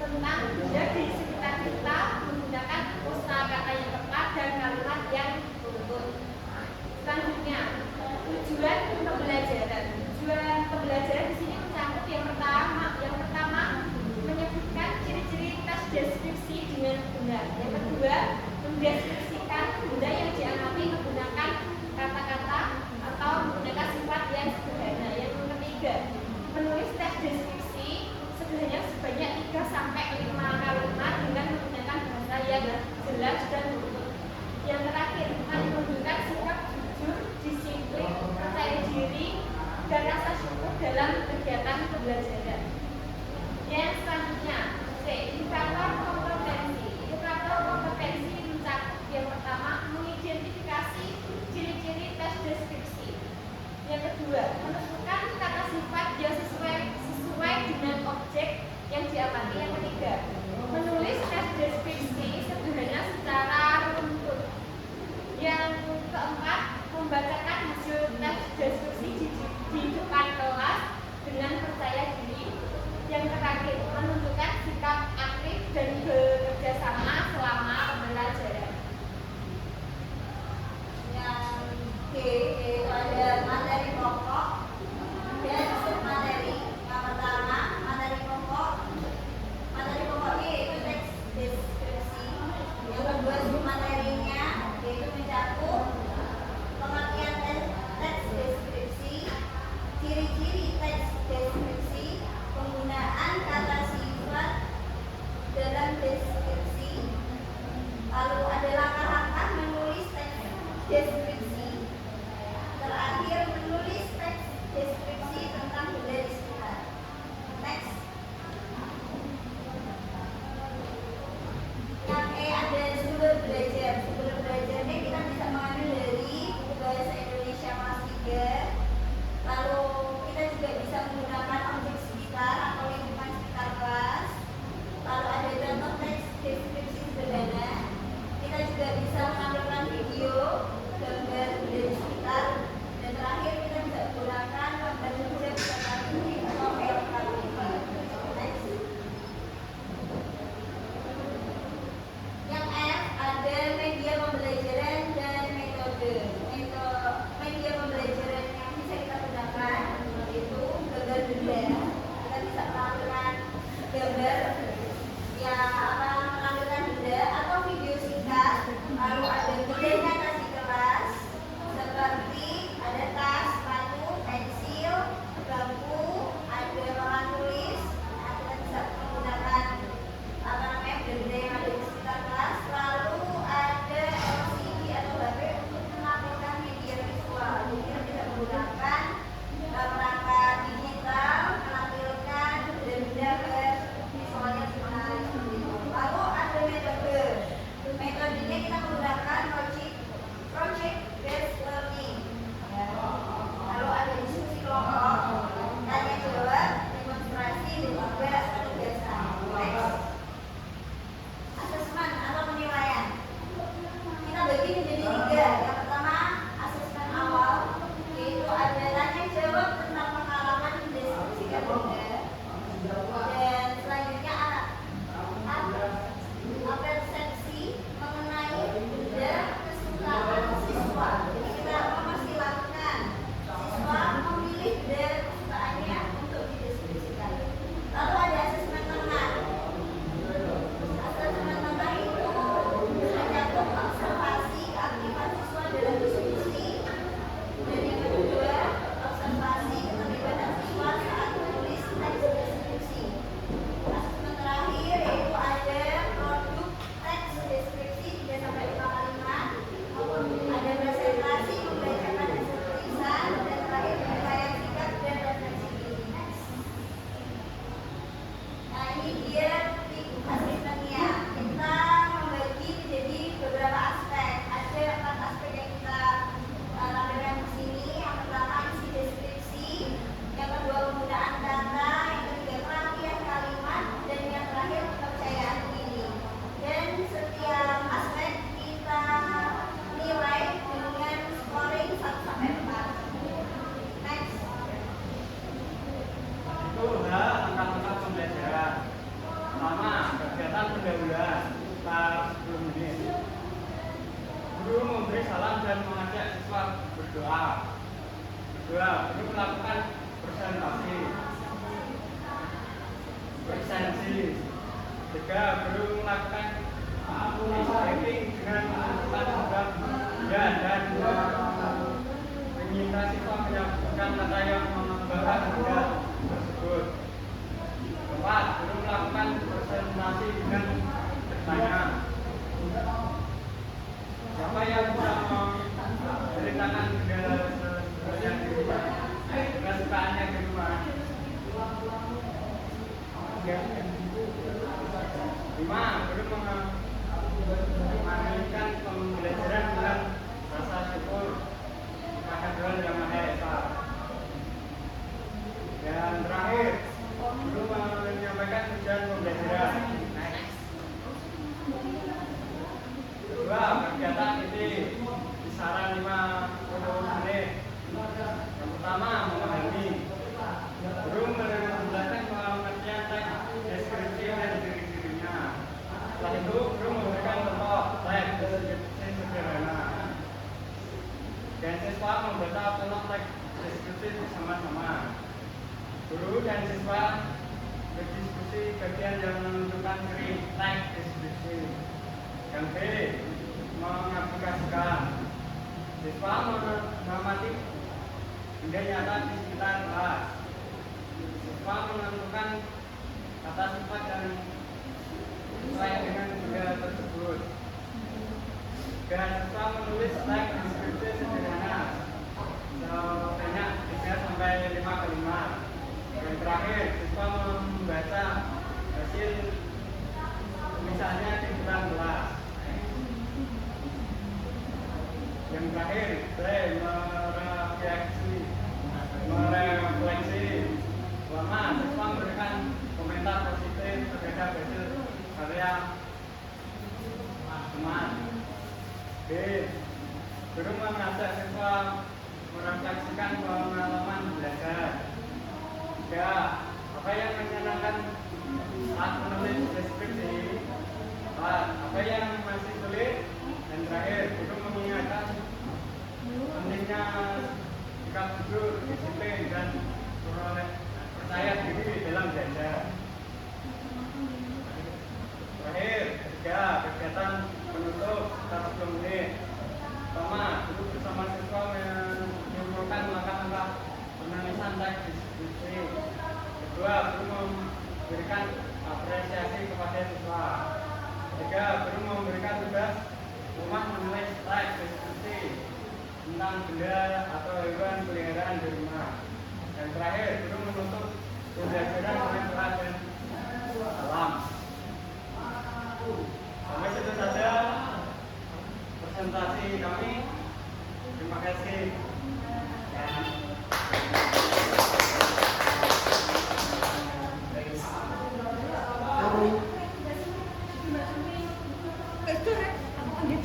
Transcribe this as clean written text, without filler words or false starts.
tentang benda di sekitar kita menggunakan kosakata yang tepat dan kalimat yang beruntun. Selanjutnya, tujuan pembelajaran. Tujuan pembelajaran di sini mencakup yang pertama menyebutkan ciri-ciri tes deskripsi dengan benar. Yang kedua, mendeskripsikan benda yang diamati menggunakan kata-kata atau menggunakan sifat yang sederhana. Yang ketiga, menulis tes deskripsi sebenarnya sebanyak 3-5 kalimat dengan menggunakan bahasa yang jelas dan beruntun. Yang terakhir, menunjukkan sikap jujur, disiplin, percaya diri, dan rasa syukur dalam kegiatan pembelajaran. Yang selanjutnya, C. Indikator kompetensi. Indikator kompetensi mencakup yang pertama, mengidentifikasi ciri-ciri tes deskripsi. Yang kedua, menentukan kata sifat yang sesuai dengan objek yang diamati. Yang ketiga, menulis tes deskripsi sederhana secara runtut. Yang keempat, membacakan hasil tes deskripsi di depan kelas dengan percaya diri. Yang terakhir, menunjukkan sikap aktif dan bekerja sama selama pembelajaran. Yang D yaitu ada materi pokok dan submateri. Yang pertama, materi pokok. Materi pokoknya yaitu teks deskripsi. Yang kedua, submaterinya yaitu mencakup pengertian teks deskripsi, ciri-ciri teks deskripsi, penggunaan kata sifat dalam deskripsi. Lalu ada langkah-langkah menulis teks deskripsi. Terakhir, menulis teks deskripsi tentang benda di sekitar. Next. Yang E ada sumber belajar. Sumber belajarnya kita bisa mengambil dari buku bahasa Indonesia kelas 3. Lalu kita juga bisa menggunakan objek sekitar atau lingkungan sekitar kelas. Lalu ada contoh teks deskripsi sederhana. Kita juga bisa menampilkan video, gambar benda di sekitar. Dan terakhir kita bisa menggunakan gambar hijab serta musik atau LKTV. Next. Yang F ada media pembelajaran dan metode. Media pembelajaran yang bisa kita gunakan yaitu gambar benda. Kita bisa menampilkan gambar yang menampilkan benda atau video singkat. Lalu ada benda nyata di kelas seperti ada tas, sepatu, pensil, bangku, ada papan tulis. Nah, kita bisa menggunakan benda yang ada di sekitar kelas. Lalu ada LCD atau HP untuk menampilkan media visual. Jadi kita bisa menggunakan perangkat digital menampilkan benda-benda visualnya seperti itu. siswa berdoa. Kedua, belum melakukan presentasi. Tiga, belum melakukan briefing dengan menentukan program dan meminta siswa menyampaikan data yang mengembangkan benda tersebut. Keempat, belum melakukan presentasi dengan bertanya. Siapa yang bisa menceritakan benda yang di rumah, kesukaannya di rumah? Lima, belum mengamalkan pembelajaran dengan rasa syukur kepada Tuhan Yang Maha Esa. Dan terakhir, belum menyampaikan tujuan pembelajaran. Kedua, kegiatan ini kisaran 50 menit. Yang pertama, memahami. Belum menjelaskan pengertian teks deskripsi dan ciri-cirinya. Setelah itu, belum memberikan contoh teks deskripsi sederhana. Dan siswa membaca contoh teks deskripsi bersama-sama. Guru dan siswa berdiskusi bagian yang menentukan ciri teks deskripsi. Yang B, mengaplikasikan. Siswa mengamati benda nyata di sekitar kelas. Siswa menentukan kata sifat dan sesuai dengan benda tersebut. Dan siswa menulis teks deskripsi sederhana sebanyak 3 sampai 5 kalimat. Dan terakhir, siswa membaca hasil tulisannya di depan kelas. Yang terakhir, merefleksi. Pertama, siswa memberikan komentar positif terhadap hasil karya teman. B, guru mengajak siswa merefleksikan pengalaman belajar. 3, apa yang menyenangkan saat menulis deskripsi. 4, apa yang masih sulit. Dan terakhir, guru mengingatkan pentingnya sikap jujur, disiplin, dan percaya diri dalam belajar. Terakhir, 3, kegiatan penutup 40 menit. Pertama, guru bersama siswa menyimpulkan langkah-langkah penulisan teks deskripsi. Kedua, guru memberikan apresiasi kepada siswa. Ketiga, guru memberikan tugas rumah menulis teks deskripsi tentang benda atau hewan peliharaan di rumah. Dan terakhir, guru menutup pembelajaran dengan doa dan salam. Sampai situ saja presentasi kami. Terima kasih. Itu